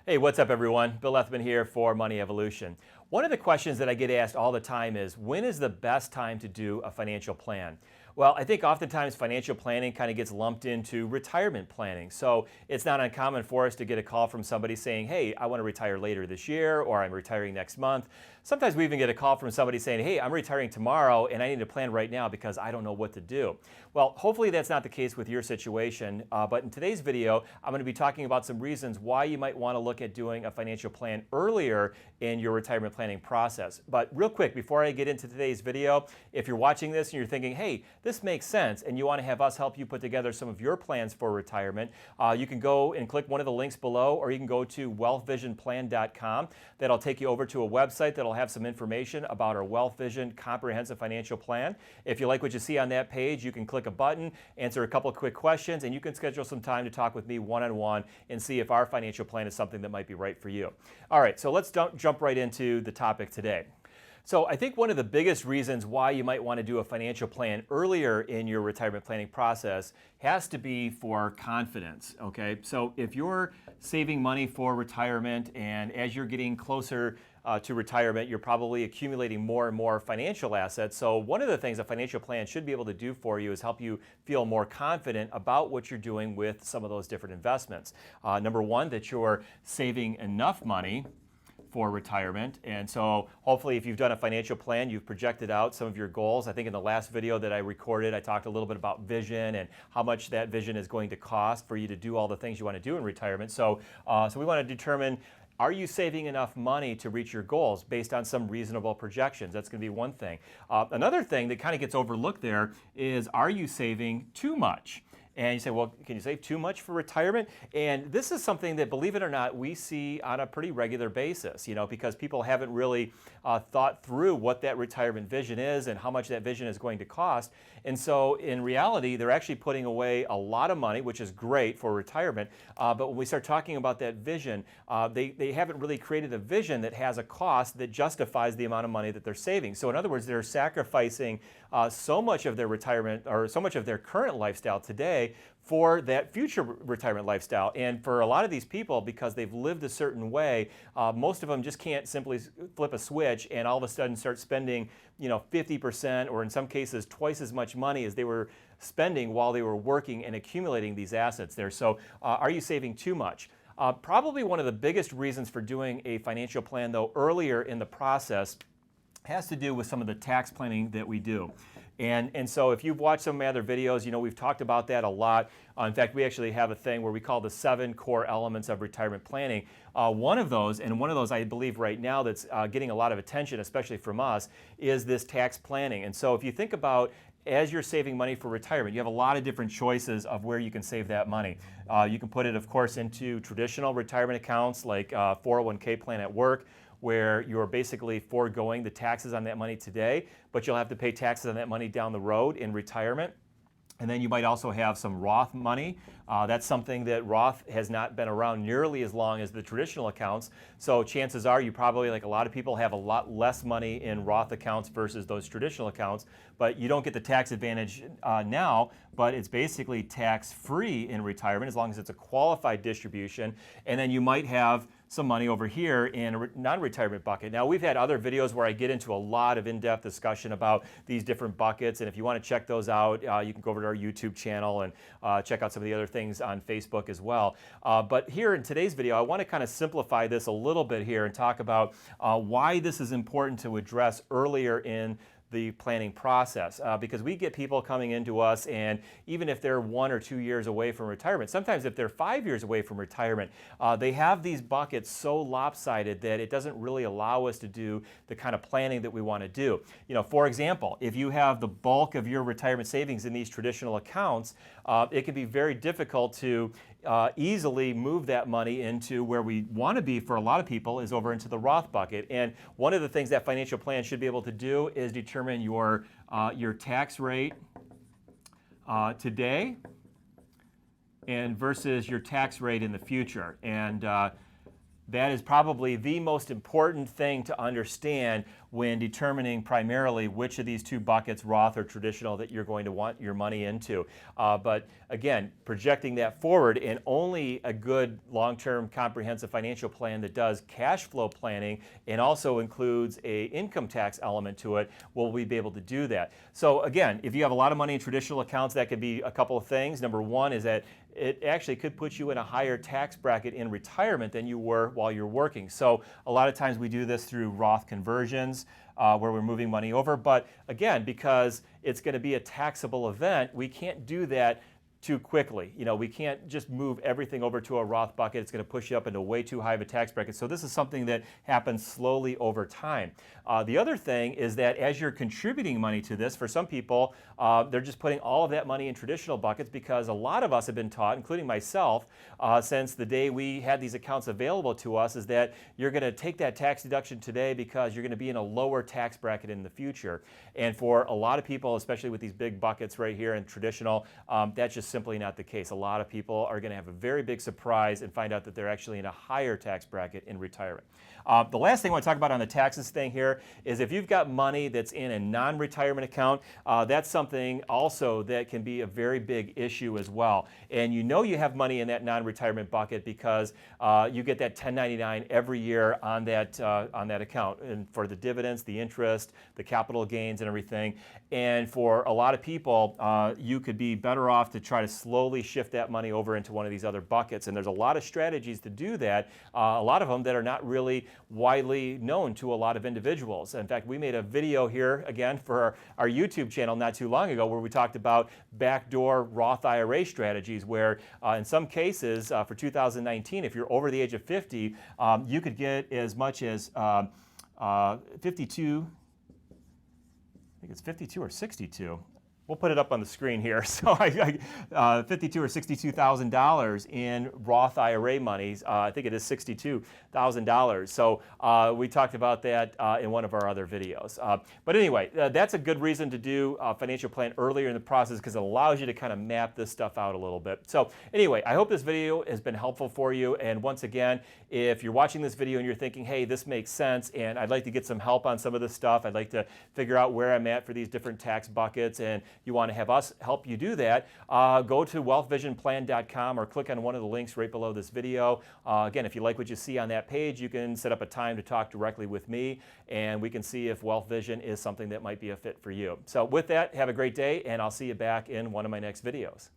Hey, what's up, everyone? Bill Ethman here for Money Evolution. One of the questions that I get asked all the time is, when is the best time to do a financial plan? Well, I think oftentimes financial planning kind of gets lumped into retirement planning. So it's not uncommon for us to get a call from somebody saying, hey, I want to retire later this year, or I'm retiring next month. Sometimes we even get a call from somebody saying, hey, I'm retiring tomorrow and I need to plan right now because I don't know what to do. Well, hopefully that's not the case with your situation, but in today's video, I'm going to be talking about some reasons why you might want to look at doing a financial plan earlier in your retirement planning process. But real quick, before I get into today's video, if you're watching this and you're thinking, hey, this makes sense, and you want to have us help you put together some of your plans for retirement, you can go and click one of the links below, or you can go to wealthvisionplan.com. That'll take you over to a website that'll have some information about our Wealth Vision Comprehensive Financial Plan. If you like what you see on that page, you can click a button, answer a couple of quick questions, and you can schedule some time to talk with me one-on-one and see if our financial plan is something that might be right for you. All right, so let's jump right into the topic today. So I think one of the biggest reasons why you might want to do a financial plan earlier in your retirement planning process has to be for confidence, okay? So if you're saving money for retirement, and as you're getting closer to retirement, you're probably accumulating more and more financial assets. So one of the things a financial plan should be able to do for you is help you feel more confident about what you're doing with some of those different investments. Number one, that you're saving enough money for retirement. And so hopefully if you've done a financial plan, you've projected out some of your goals. I think in the last video that I recorded, I talked a little bit about vision and how much that vision is going to cost for you to do all the things you want to do in retirement. So we want to determine, are you saving enough money to reach your goals based on some reasonable projections? That's going to be one thing. Another thing that kind of gets overlooked there is, are you saving too much? And you say, well, can you save too much for retirement? And this is something that, believe it or not, we see on a pretty regular basis, because people haven't really thought through what that retirement vision is and how much that vision is going to cost. And so in reality, they're actually putting away a lot of money, which is great for retirement. But when we start talking about that vision, they haven't really created a vision that has a cost that justifies the amount of money that they're saving. So in other words, they're sacrificing so much of their retirement, or so much of their current lifestyle today, for that future retirement lifestyle. And for a lot of these people, because they've lived a certain way, most of them just can't simply flip a switch and all of a sudden start spending 50%, or in some cases twice as much money as they were spending while they were working and accumulating these assets there. So are you saving too much? Probably one of the biggest reasons for doing a financial plan, though, earlier in the process has to do with some of the tax planning that we do. And so if you've watched some of my other videos, we've talked about that a lot. In fact, we actually have a thing where we call the 7 core elements of retirement planning. One of those I believe right now that's getting a lot of attention, especially from us, is this tax planning. And so if you think about, as you're saving money for retirement, you have a lot of different choices of where you can save that money. You can put it, of course, into traditional retirement accounts like 401k plan at work, where you're basically foregoing the taxes on that money today, but you'll have to pay taxes on that money down the road in retirement. And then you might also have some Roth money. That's something that Roth has not been around nearly as long as the traditional accounts. So chances are you probably, like a lot of people, have a lot less money in Roth accounts versus those traditional accounts. But you don't get the tax advantage now, but it's basically tax-free in retirement as long as it's a qualified distribution. And then you might have some money over here in a non-retirement bucket. Now, we've had other videos where I get into a lot of in-depth discussion about these different buckets, and if you want to check those out, you can go over to our YouTube channel and check out some of the other things on Facebook as well. But here in today's video, I want to kind of simplify this a little bit here and talk about why this is important to address earlier in the planning process, because we get people coming into us, and even if they're 1 or 2 years away from retirement, sometimes if they're 5 years away from retirement, they have these buckets so lopsided that it doesn't really allow us to do the kind of planning that we want to do. For example, if you have the bulk of your retirement savings in these traditional accounts, it can be very difficult to easily move that money into where we want to be for a lot of people, is over into the Roth bucket. And one of the things that financial plan should be able to do is determine your tax rate today and versus your tax rate in the future. And that is probably the most important thing to understand when determining primarily which of these two buckets, Roth or traditional, that you're going to want your money into. But again, projecting that forward, and only a good long-term comprehensive financial plan that does cash flow planning and also includes a income tax element to it will we be able to do that. So again, if you have a lot of money in traditional accounts, that could be a couple of things. Number one is that it actually could put you in a higher tax bracket in retirement than you were while you're working. So a lot of times we do this through Roth conversions where we're moving money over. But again, because it's going to be a taxable event, we can't do that too quickly. You know, we can't just move everything over to a Roth bucket. It's going to push you up into way too high of a tax bracket. So this is something that happens slowly over time. The other thing is that as you're contributing money to this, for some people, they're just putting all of that money in traditional buckets, because a lot of us have been taught, including myself, since the day we had these accounts available to us, is that you're going to take that tax deduction today because you're going to be in a lower tax bracket in the future. And for a lot of people, especially with these big buckets right here in traditional, that's just simply not the case. A lot of people are going to have a very big surprise and find out that they're actually in a higher tax bracket in retirement. The last thing I want to talk about on the taxes thing here is if you've got money that's in a non-retirement account, that's something also that can be a very big issue as well. And you know you have money in that non-retirement bucket because you get that 1099 every year on that account, and for the dividends, the interest, the capital gains and everything. And for a lot of people, you could be better off to try to slowly shift that money over into one of these other buckets. And there's a lot of strategies to do that, a lot of them that are not really widely known to a lot of individuals. In fact, we made a video here again for our YouTube channel not too long ago where we talked about backdoor Roth IRA strategies, where in some cases for 2019, if you're over the age of 50, you could get as much as 52, I think it's 52 or 62. We'll put it up on the screen here. So $52,000 or $62,000 in Roth IRA monies. I think it is $62,000. So we talked about that in one of our other videos. But anyway, that's a good reason to do a financial plan earlier in the process, because it allows you to kind of map this stuff out a little bit. So anyway, I hope this video has been helpful for you. And once again, if you're watching this video and you're thinking, hey, this makes sense, and I'd like to get some help on some of this stuff, I'd like to figure out where I'm at for these different tax buckets, and you want to have us help you do that, go to wealthvisionplan.com or click on one of the links right below this video. Again, if you like what you see on that page, you can set up a time to talk directly with me, and we can see if Wealth Vision is something that might be a fit for you. So with that, have a great day, and I'll see you back in one of my next videos.